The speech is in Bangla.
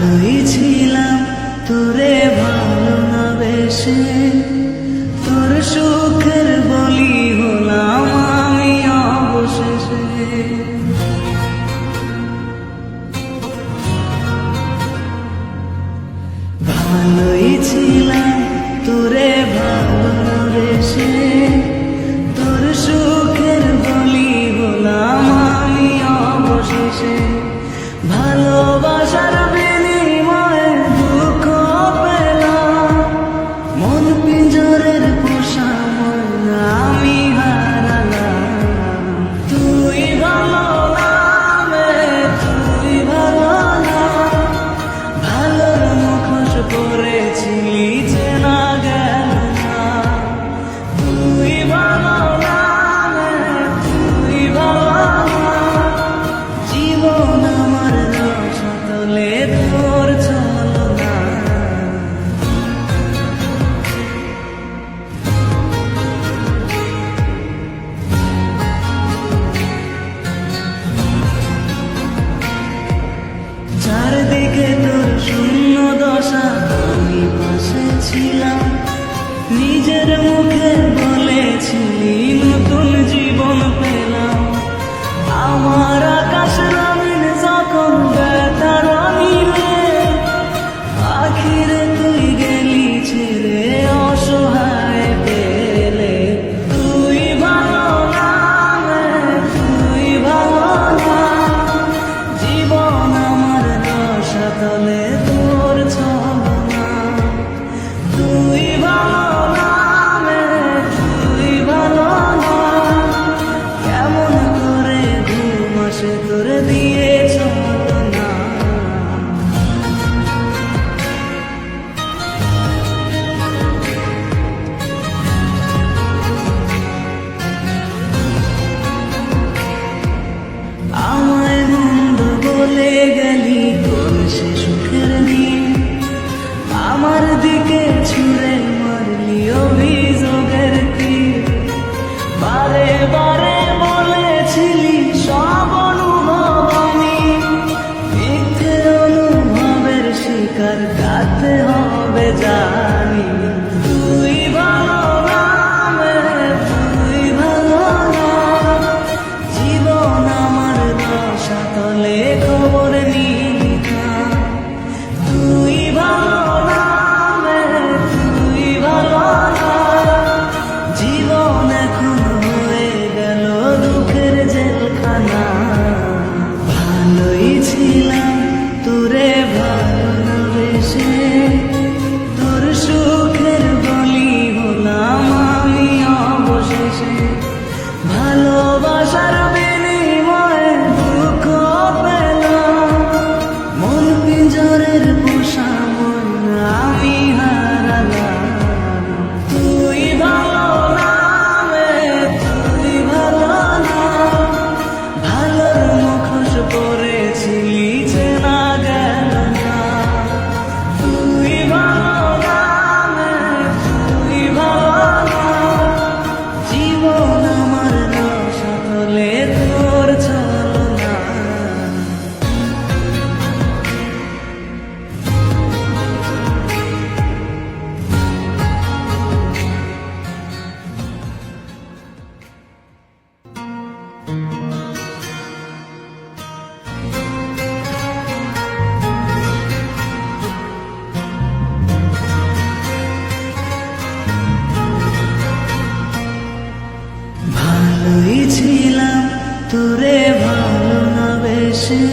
ভালোই ছিলাম তোরে ভালো না বেশে, তোর সুখের বলি হলাম আমি অবশেষে। ভালোই ছিলাম তোরে ভালো না বেশে, তোর সুখের বলি হলাম আমি অবশেষে। ভালোবাসার বিনিময়ে দুঃখ পেলাম, মন পিঞ্জরের পোষা মন আমি হারালাম। তুই ভালো নামে তুই ভালো না, ভালোর মুখোশ পরেছিলি চেনা গেল না। তুই ভালো নামে তুই ভালো না, জীবন আমার রসাতলে তোর চলো না। চারদিকে তোর শূন্য দশা, আমি পাশে ছিলাম, নিজের মুখে বলেছিলি নতুন জীবন পেলাম। আমার আকাশ রঙিন যখন বেতার নিলে, আখিরে তুই গেলি ছেড়ে অসহায় পেলে। তুই ভালো নামে তুই ভালো না, জীবন আমার রসাতলে তোর চলো না। তুই ভালো নামে তুই ভালো না, কেমন করে ঘুম আসে তোর দিয়ে চলো না। আমায় মন্দ বলে গেলি তোর সে সুখের দিন, আমার দিকে ছুঁড়ে মারলি অভিযোগের তীর। বারে বারে বলেছিলি সব অনুভব আমি, মিথ্যে অনুভবের শিকার কাটতে হবে জানি। তুই ভালো নামে তুই ভালো না, জীবন আমার রসাতলে খবর নিলি না। তুই ভালো নামে তুই ভালো না, জীবন এখন হয়ে গেল দুঃখের জেলখানা। ভালোই ছিলাম তোরে ভালো না বেশে, তোর সুখের বলি হলাম আমি অবশেষে। ভালোবাসার বিনিময়ে দুঃখ পেলাম, মন পিঞ্জরের পোষা মন আমি হারালাম। তুই ভালো নামে তুই ভালো না, ভালোর মুখোশ পরেছিলি চেনা গেল না। তুই ভালো নামে তুই ভালো না, জীবন আমার রসাতলে তোর চলো না। ভালোই ছিলাম তোরে ভালো না বেশে,